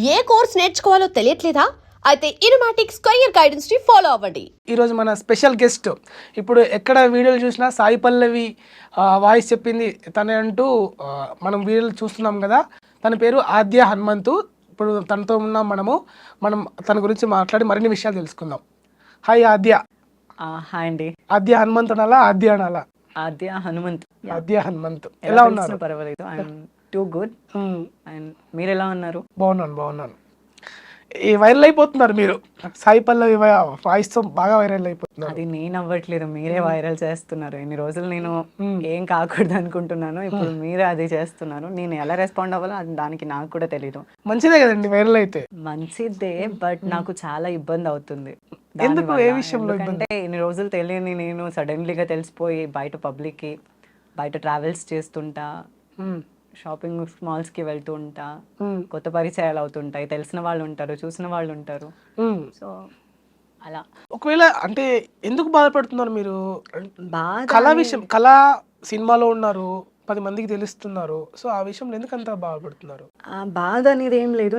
ఏ course నేర్చుకోవాలో తెలియట్లేదా? అయితే ఇనుమాటిక్ square guidance ని follow అవ్వండి. ఈరోజు మన స్పెషల్ గెస్ట్. ఇప్పుడు ఎక్కడ వీడియోలు చూసినా సాయి పల్లవి వాయిస్ చెప్పింది తనే అంటూ మనం వీడియోలు చూస్తున్నాం కదా. తన పేరు ఆద్య హనుమంతు. ఇప్పుడు తనతో ఉన్నాం మనం తన గురించి మాట్లాడి మరిన్ని విషయాలు తెలుసుకుందాం. హాయ్ ఆద్య. హాయ్ అండి. ఆద్య హనుమంత్ అనాలా ఆద్య అనాలా? ఆద్య హనుమంత్. ఆద్య హనుమంత్. ఎలా ఉన్నారు? పర్వాలేదు, ఐఎమ్ టూ గుడ్. అండ్ మీరు ఎలా ఉన్నారు? బాగున్నాను. ఈ వైరల్ అయిపోతున్నారు మీరు. సాయి పల్లవి వాయిస్తో బాగా వైరల్ అయిపోతున్నారు. అది నేను అవ్వట్లేదు, మీరే వైరల్ చేస్తున్నారు. ఇన్ని రోజులు నేను ఏం కాకూడదు అనుకుంటున్నాను, ఇప్పుడు మీరే అది చేస్తున్నారు. నేను ఎలా రెస్పాండ్ అవ్వాలో అది దానికి నాకు కూడా తెలీదు. మంచిదే కదండి వైరల్ అయితే. మంచిదే, బట్ నాకు చాలా ఇబ్బంది అవుతుంది. ఎందుకు? ఏ విషయంలో? అంటే ఇన్ని రోజులు తెలియని నేను సడన్లీగా తెలిసిపోయి బయట ట్రావెల్స్ చేస్తుంటా, షాపింగ్ మాల్స్కి వెళ్తూ ఉంటా, కొత్త పరిచయాలు అవుతుంటాయి, తెలిసిన వాళ్ళు ఉంటారు, చూసిన వాళ్ళు ఉంటారు. సో అలా. ఒకవేళ అంటే ఎందుకు బాధపడుతున్నారు మీరు? బాగా కళా విషయం, కళా సినిమాలో ఉన్నారు, 10 మందికి తెలుస్తున్నారు. సో ఆ విషయంలో ఎందుకు అంత బాధపడుతున్నారు? బాధ అనేది ఏం లేదు.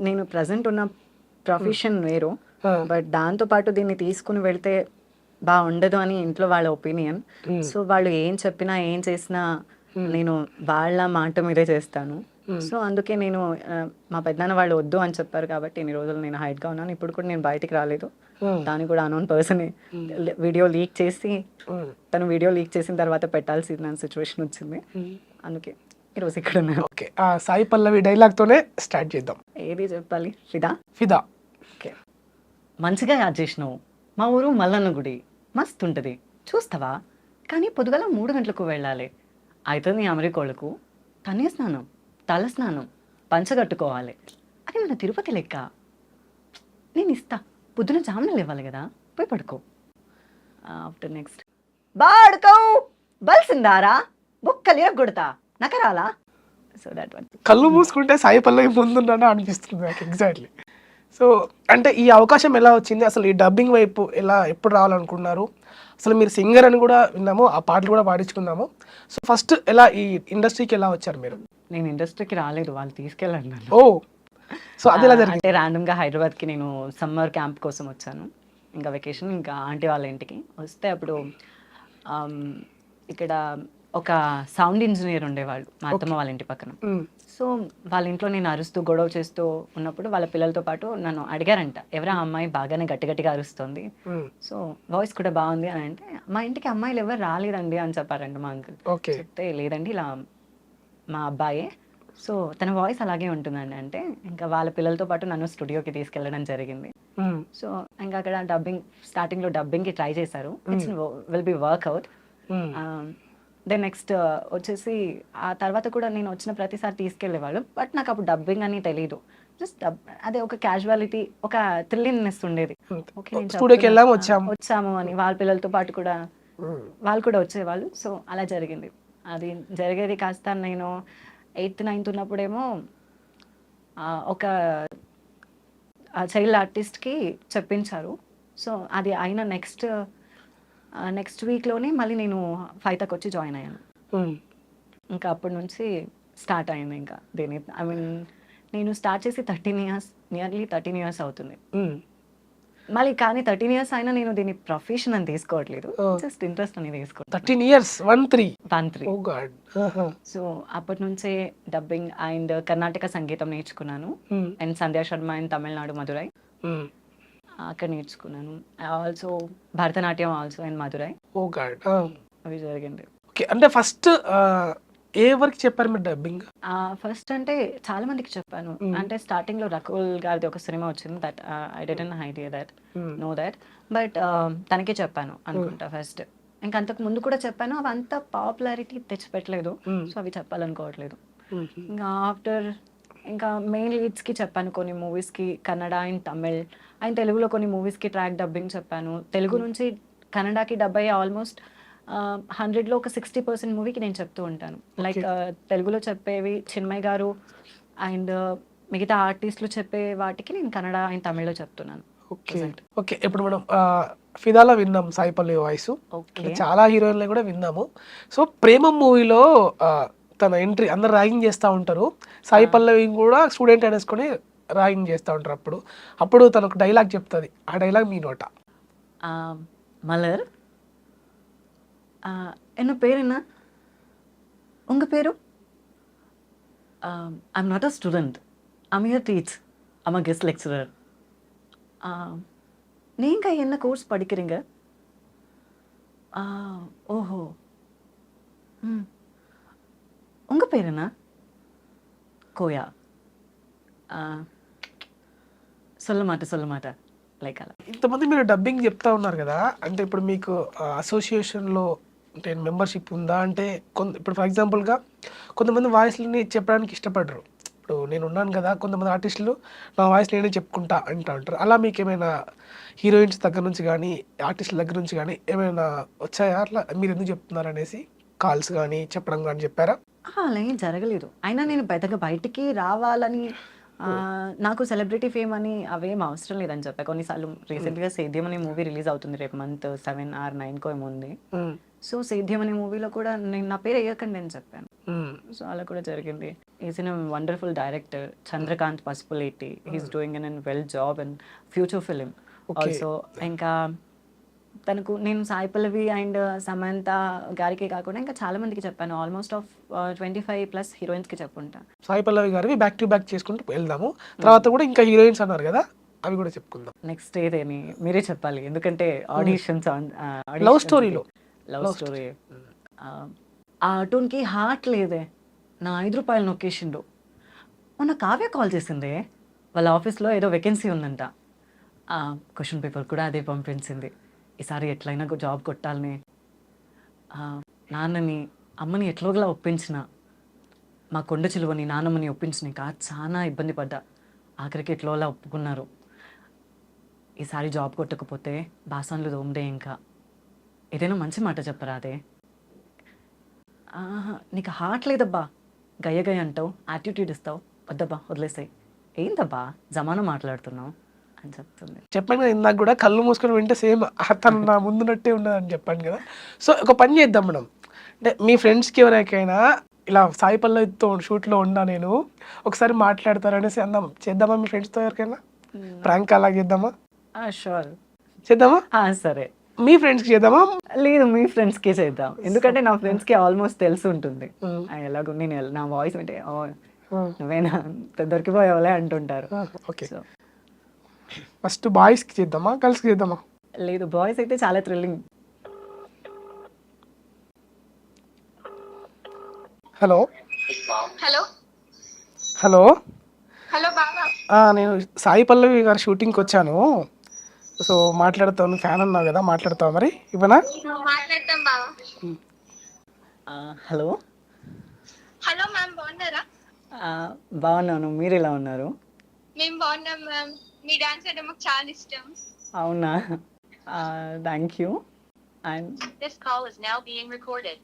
నేను ప్రజెంట్ ఉన్న ప్రొఫెషన్ వేరు, బట్ దాంతో పాటు దీన్ని తీసుకుని వెళ్తే బాగుండదు అని ఇంట్లో వాళ్ళ ఒపీనియన్. సో వాళ్ళు ఏం చెప్పినా ఏం చేసినా నేను వాళ్ళ మాట మీదే చేస్తాను. సో అందుకే నేను మా పెద్దనాన్న వాళ్ళు వద్దు అని చెప్పారు కాబట్టి ఇన్ని రోజులు నేను హైట్గా ఉన్నాను. ఇప్పుడు కూడా నేను బయటికి రాలేదు. దాన్ని కూడా అనోన్ పర్సన్ వీడియో లీక్ చేసి, తను వీడియో లీక్ చేసిన తర్వాత పెట్టాల్సిన సిచ్యువేషన్ వచ్చింది. అందుకే ఈరోజు ఇక్కడ ఉన్నాను. ఓకే, సాయి పల్లవి డైలాగ్తోనే స్టార్ట్ చేద్దాం. ఏది చెప్పాలి? ఫిదా. ఓకే. మంచిగా యాడ్ చేసినావు. మా ఊరు మల్లన్న గుడి మస్తు ఉంటుంది, చూస్తావా? కానీ పొద్దుగల 3 గంటలకు వెళ్ళాలి. అయితే నీ అమెరికోళ్ళకు తనే స్నానం, తల స్నానం, పంచగట్టుకోవాలి. అది మన తిరుపతి లెక్క. నేను ఇస్తా, పొద్దున జామున లేవాలి కదా, పోయి పడుకో. ఆఫ్టర్ నెక్స్ట్ బాడుకో బల్సిందారా బొక్కలు ఎరగొడతా నకరాలా. So that one. కళ్ళు మూసుకుంటే సాయి పల్లవి ముందున్నానా అనిపిస్తుంది నాకు. ఎగ్జాక్ట్లీ. సో అంటే ఈ అవకాశం ఎలా వచ్చింది? అసలు ఈ డబ్బింగ్ వైపు ఎప్పుడు రావాలనుకున్నారు? అసలు మీరు సింగర్ అని కూడా విన్నాము, ఆ పాటలు కూడా పాడించుకున్నాము. సో ఫస్ట్ ఎలా ఈ ఇండస్ట్రీకి ఎలా వచ్చారు మీరు? నేను ఇండస్ట్రీకి రాలేదు, వాళ్ళు తీసుకెళ్ళాను నన్ను. ఓ, సో అది ఎలా జరిగింది? అంటే ర్యాండమ్గా హైదరాబాద్కి నేను సమ్మర్ క్యాంప్ కోసం వచ్చాను. ఇంకా వెకేషన్, ఇంకా ఆంటీ వాళ్ళ ఇంటికి వస్తే అప్పుడు ఇక్కడ ఒక సౌండ్ ఇంజనీర్ ఉండేవాళ్ళు మా అత్తమ్మ వాళ్ళ ఇంటి పక్కన. సో వాళ్ళ ఇంట్లో నేను అరుస్తూ గొడవ చేస్తూ ఉన్నప్పుడు వాళ్ళ పిల్లలతో పాటు నన్ను అడిగారంట, ఎవరా అమ్మాయి బాగానే గట్టిగా అరుస్తుంది, సో వాయిస్ కూడా బాగుంది అని. అంటే మా ఇంటికి అమ్మాయిలు ఎవరు రాలేదండి అని చెప్పారంట మా అంకుల్. చెప్తే లేదండి ఇలా మా అబ్బాయే, సో తన వాయిస్ అలాగే ఉంటుందండి. అంటే ఇంకా వాళ్ళ పిల్లలతో పాటు నన్ను స్టూడియోకి తీసుకెళ్ళడం జరిగింది. సో ఇంకా అక్కడ స్టార్టింగ్లో డబ్బింగ్కి ట్రై చేశారు. It's will be work out. Then next వచ్చేసి ఆ తర్వాత కూడా నేను వచ్చిన ప్రతిసారి తీసుకెళ్ళేవాళ్ళు, బట్ నాకు అప్పుడు డబ్బింగ్ అని తెలీదు. జస్ట్ అదే ఒక క్యాజువాలిటీ, ఒక థ్రిల్లింగ్నెస్ ఉండేది. ఓకే వచ్చాము అని. వాళ్ళ పిల్లలతో పాటు కూడా వాళ్ళు కూడా వచ్చేవాళ్ళు. సో అలా జరిగింది. అది జరిగేది కాస్త నేను 8th 9th ఉన్నప్పుడేమో ఒక చైల్డ్ ఆర్టిస్ట్కి చెప్పించారు. సో అది అయిన నెక్స్ట్ వీక్లోనే మళ్ళీ నేను ఫైతాకి వచ్చి జాయిన్ అయ్యాను. ఇంకా అప్పటి నుంచి స్టార్ట్ అయింది ఇంకా దీని. ఐ మీన్ నేను స్టార్ట్ చేసి నియర్లీ 13 years అవుతుంది. మళ్ళీ కానీ 13 years అయినా నేను దీన్ని ప్రొఫెషన్ అని తీసుకోవట్లేదు, జస్ట్ ఇంట్రెస్ట్ అనేది తీసుకోవట్లేదు. 13 years 13. Oh God. సో అప్పటి నుంచే డబ్బింగ్ అండ్ కర్ణాటక సంగీతం నేర్చుకున్నాను. అండ్ సంధ్యా శర్మ అండ్ తమిళనాడు మధురై అక్కడ నేర్చుకున్నాను. Also Bharatanatyam also in Madurai. Oh God. అవి జరిగింది. ఓకే, అంటే ఫస్ట్ ఏ వరకు చెప్పారు మీరు డబ్బింగ్? ఫస్ట్ అంటే చాలా మందికి చెప్పాను. అంటే స్టార్టింగ్ లో రకుల్ గారిది ఒక సినిమా వచ్చింది, that I didn't idea that know that, but తనకే చెప్పాను అనుకుంటా ఫస్ట్. ఇంకా అంతకు ముందు కూడా చెప్పాను, అవి అంత పాపులారిటీ తెచ్చిపెట్టలేదు, సో అవి చెప్పాలనుకోవట్లేదు. ఇంకా ఆఫ్టర్ ఇంకా మెయిన్ లీడ్స్కి చెప్పాను, కొన్ని మూవీస్కి కన్నడ అండ్ తమిళ్ అండ్ తెలుగులో కొన్ని మూవీస్కి ట్రాక్ డబ్బింగ్ చెప్పాను. తెలుగు నుంచి కన్నడకి డబ్ అయ్యే ఆల్మోస్ట్ 100లో ఒక 60% మూవీకి నేను చెప్తూ ఉంటాను. లైక్ తెలుగులో చెప్పేవి చిన్మయ్ గారు అండ్ మిగతా ఆర్టిస్టులు చెప్పే వాటికి నేను కన్నడ అండ్ తమిళ్లో చెప్తున్నాను. ఓకే, ఇప్పుడు మనం ఫిదాలో విన్నాం సాయి పల్లవి వాయిస్, చాలా హీరోయిన్లు కూడా విన్నాము. సో ప్రేమం మూవీలో తన ఎంట్రీ అందరు ర్యాగింగ్ చేస్తూ ఉంటారు, సాయి పల్లవి కూడా స్టూడెంట్ అనేసుకొని డ్రాయింగ్ చేస్తూ ఉంటారు. అప్పుడు తను ఒక డైలాగ్ చెప్తుంది, ఆ డైలాగ్ మీ నోట. மலர் என்ன பேர் என்ன உங்கள் பேரு? I'm not a student, I'm here teach, I'm a guest lecturer. நீங்கள் என்ன கோர்ஸ் படிக்கிறீங்க? ஓஹோ, ம், உங்கள் பேர் என்ன? கோயா. சொல்ல மாட்டேன் లైక్ అలా. ఇంతమంది మీరు డబ్బింగ్ చెప్తా ఉన్నారు కదా, అంటే ఇప్పుడు మీకు అసోసియేషన్లో అంటే మెంబర్షిప్ ఉందా? అంటే ఇప్పుడు ఫర్ ఎగ్జాంపుల్గా కొంతమంది వాయిస్లని చెప్పడానికి ఇష్టపడరు. ఇప్పుడు నేను ఉన్నాను కదా, కొంతమంది ఆర్టిస్టులు నా వాయిస్ నేనే చెప్పుకుంటా అంటూ ఉంటారు. అలా మీకు ఏమైనా హీరోయిన్స్ దగ్గర నుంచి కానీ ఆర్టిస్టుల దగ్గర నుంచి కానీ ఏమైనా వచ్చాయా? అట్లా మీరు ఎందుకు చెప్తున్నారు అనేసి కాల్స్ కానీ చెప్పడం కానీ చెప్పారా? అలా ఏం జరగలేదు. అయినా నేను పెద్దగా బయటికి రావాలని నాకు సెలబ్రిటీ ఫేమ్ అని అవేం అవసరం లేదని చెప్పా. కొన్నిసార్లు రీసెంట్గా సేద్యం అనే మూవీ రిలీజ్ అవుతుంది రేపు మంత్ 7 or 9 ఏమో ఉంది. సో సేద్యం అనే మూవీలో కూడా నేను నా పేరు వేయకండి అని చెప్పాను. సో అలా కూడా జరిగింది. Is in wonderful director Chandrakanth Pasupuleti. He's doing an well job and future film also. ఇంకా తనకు నేను సాయి పల్లవి అండ్ సమంత గారికి కాకుండా ఇంకా చాలా మందికి చెప్పాను. ఆల్మోస్ట్ ఆఫ్ 25+ హీరోయిన్స్కి చెప్పుంటా. సాయి పల్లవి గారివి బ్యాక్ టు బ్యాక్ చేసుకుంటూ వెళ్దాము. తర్వాత కూడా ఇంకా హీరోయిన్స్ అన్నారు కదా, అవి కూడా చెప్పుకుందాం. నెక్స్ట్ ఏదేని మీరే చెప్పాలి, ఎందుకంటే ఆడిషన్స్ లవ్ స్టోరీలో లవ్ స్టోరీ ఆ అటూన్కి హార్ట్ లేదే. నా 5 రూపాయలు నొక్కేసిండు. మొన్న కావ్య కాల్ చేసింది, వాళ్ళ ఆఫీస్లో ఏదో వేకెన్సీ ఉందంట. క్వశ్చన్ పేపర్ కూడా అదే పంపించింది. ఈసారి ఎట్లయినా జాబ్ కొట్టాలని నాన్నని అమ్మని ఎట్లోగలా ఒప్పించిన, మా కొండ చిలువని నాన్నమ్మని ఒప్పించినాక చాలా ఇబ్బంది పడ్డా. ఆఖరికి ఎట్లోలా ఒప్పుకున్నారు. ఈసారి జాబ్ కొట్టకపోతే బాసన్లు దోమడే. ఇంకా ఏదైనా మంచి మాట చెప్పరా? అదే నీకు హార్ట్ లేదబ్బా, గయ్య గయ్య అంటావు, యాటిట్యూడ్ ఇస్తావు, వద్దబ్బా వదిలేసాయి. ఏందబ్బా జమానా మాట్లాడుతున్నావు అని చెప్తుంది. చెప్పాను కదా ఇందాక కూడా, కళ్ళు మూసుకొని వింటే సేమ్ తను నా ముందున్నట్టే ఉన్నదని చెప్పాను కదా. సో ఒక పని చేద్దాం మనం, అంటే మీ ఫ్రెండ్స్కి ఎవరికైనా ఇలా సాయి పల్లవితో షూట్లో ఉన్నా నేను ఒకసారి మాట్లాడతారనేసి అందాం, చేద్దామా? మీ ఫ్రెండ్స్తో ఎవరికైనా ప్రాంక్ అలా చేద్దామా? షూర్ చేద్దామా? సరే. మీ ఫ్రెండ్స్కి చేద్దామా? లేదు, మీ ఫ్రెండ్స్కే చేద్దాం. ఎందుకంటే నా ఫ్రెండ్స్కి ఆల్మోస్ట్ తెలిసి ఉంటుంది. ఎలాగో నేను నా వాయిస్ వింటే నువ్వేనా దొరికిపోయావులే అంటుంటారు. ఓకే, ఫస్ట్ బాయ్స్కి చేద్దామా గర్ల్స్కి చేద్దామా? లేదు, బాయ్స్ అయితే చాలా thrilling. Hello hello hello hello బాబా. నేను సాయి పల్లవి గారి షూటింగ్కి వచ్చాను. సో మాట్లాడతాను, ఫ్యాన్ అన్నావు కదా, మాట్లాడతావు మరి ఇవ్వనా? మాట్లాడతాం బాబా. హలో హలో మ్యామ్, బాగున్నారా? బాగున్నాను, మీరు ఎలా ఉన్నారు? మేము బాగున్నాం మ్యామ్. మీ డాన్స్ అంటే మాకు చాలా ఇష్టం. అవునా, thank you. And This call is now being recorded.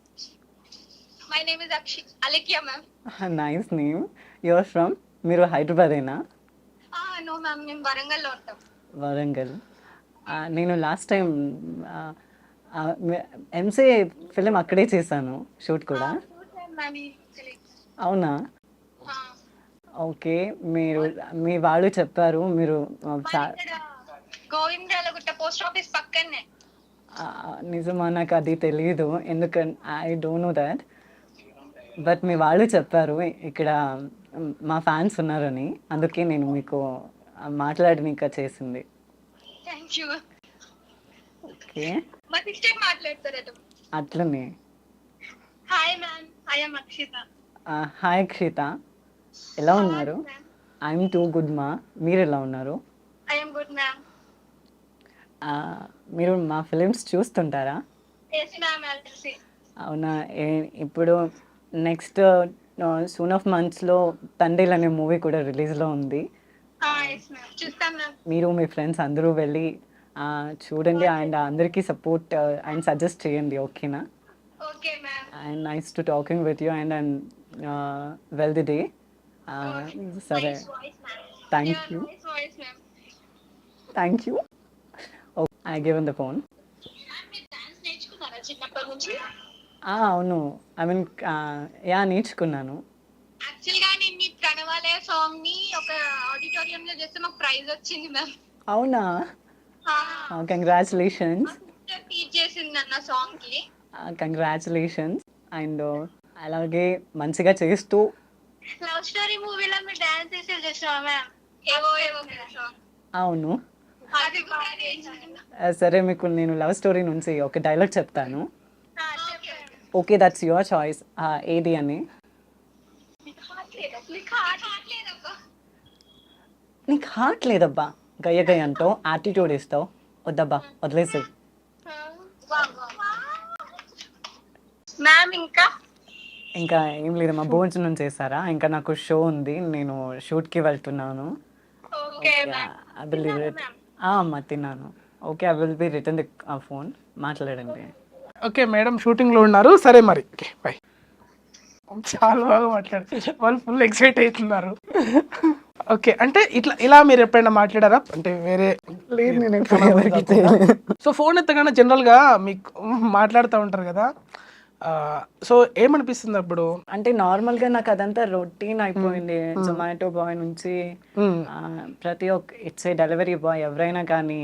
My name is Alekia ma'am. Nice name. Your from? మీరు హైదరాబాదేనా? నో మ్యామ్, మేము వరంగల్లో ఉంటాం. వరంగల్. నేను లాస్ట్ టైం ఎంసీఏ ఫిలిం అక్కడే చేశాను, షూట్ కూడా. అవునా, ఓకే. మీరు మీ వాళ్ళు చెప్పారు మీరు గోవిందరాలగుట్ట పోస్ట్ ఆఫీస్ పక్కనే. నిజమా? నాకు అది తెలియదు, ఎందుకంటే I don't know that. But మీ వాళ్ళు చెప్పారు ఇక్కడ మా ఫ్యాన్స్ ఉన్నారని, అందుకే నేను మీకు మాట్లాడనీక చేసింది. Thank you. ఓకే, మా సిస్టర్ మాట్లాడతారట. అట్లనే. Hi ma'am, I am Akshita. Hi Akshita, ఎలా ఉన్నారు? ఐఎమ్ టూ గుడ్ మా. మీరు ఎలా ఉన్నారు? I am good ma'am. మీరు మా ఫిలిమ్స్ చూస్తుంటారా? Yes ma'am, I see. అవునా, ఇప్పుడు నెక్స్ట్ సూన్ ఆఫ్ మంత్స్లో తండ్రిలు అనే మూవీ కూడా రిలీజ్లో ఉంది. ఎస్ మ్యామ్, చూస్తాం మ్యామ్. మీరు మీ ఫ్రెండ్స్ అందరూ వెళ్ళి చూడండి అండ్ అందరికీ సపోర్ట్ అండ్ సజెస్ట్ చేయండి, ఓకేనా? Okay ma'am. And nice to talking with you and well the day. సరే, thank you. Thank you. I given the phone. చిన్నప్పటి నుంచి అవును, ఐ మీన్ యా నేర్చుకున్నాను. యాక్చువల్గా నేను మీ ప్రణవ్ వాళ్ళే సాంగ్ ని ఒక ఆడిటోరియం లో చేస్తే మాకు ప్రైజ్ వచ్చింది మ్యామ్. అవునా? కంగ్రాచులేషన్స్. టీచ్ చేసింది అన్న సాంగ్ కి. కంగ్రాచులేషన్స్. అండ్ అలాగే మంచిగా చేస్తూ లవ్ స్టోరీ మూవీలో మీరు డాన్స్ చేసి చేసావా మ్యామ్? ఏవో ఏవో సాంగ్. అవును. అది బాగా చేశాను. సరే మీకు నేను లవ్ స్టోరీ నుంచి ఒక డైలాగ్ చెప్తాను. చెప్పండి. Okay that's your choice. ఏది అని. నీకు హార్ట్ లేదబ్బా, గయ్య గయ్య అంటావు, యాటిట్యూడ్ ఇస్తావు, వద్దబ్బా వదిలేసి. మ్యామ్ ఇంకా ఏం లేదమ్మా, భోజనం చేశారా? ఇంకా నాకు షో ఉంది, నేను షూట్కి వెళ్తున్నాను. ఓకే ఐ విల్ అమ్మా తిన్నాను. Okay I will be return the phone. మాట్లాడండి. ఓకే మేడం షూటింగ్లో ఉన్నారు, సరే మరి ఓకే బాయ్. చాలా బాగా మాట్లాడారు, వాళ్ళు ఫుల్ ఎక్సైట్ అవుతున్నారు. ఓకే అంటే ఇలా మీరు ఎప్పుడైనా మాట్లాడారా అంటే వేరే? లేదు, నేను సో ఫోన్ ఎత్తగానే జనరల్గా మీకు మాట్లాడుతూ ఉంటారు కదా, సో ఏమనిపిస్తుంది అప్పుడు? అంటే నార్మల్గా నాకు అదంతా రొటీన్ అయిపోయింది. జొమాటో బాయ్ నుంచి ప్రతి ఒక్క ఇట్స్ ఏ డెలివరీ బాయ్ ఎవరైనా కానీ,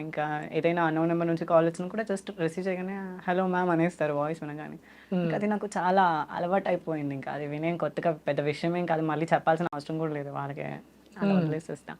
ఇంకా ఏదైనా అన్నోన్ నెంబర్ నుంచి కాల్ వచ్చినా కూడా జస్ట్ రిసీవ్ చేయగానే హలో మ్యామ్ అనేస్తారు వాయిస్ వినగానే. ఇంకా అది నాకు చాలా అలవాటు అయిపోయింది. ఇంకా అది వినే కొత్తగా పెద్ద విషయం ఏం కాదు, మళ్ళీ చెప్పాల్సిన అవసరం కూడా లేదు వాళ్ళకే, అలా వదిలేసేస్తా.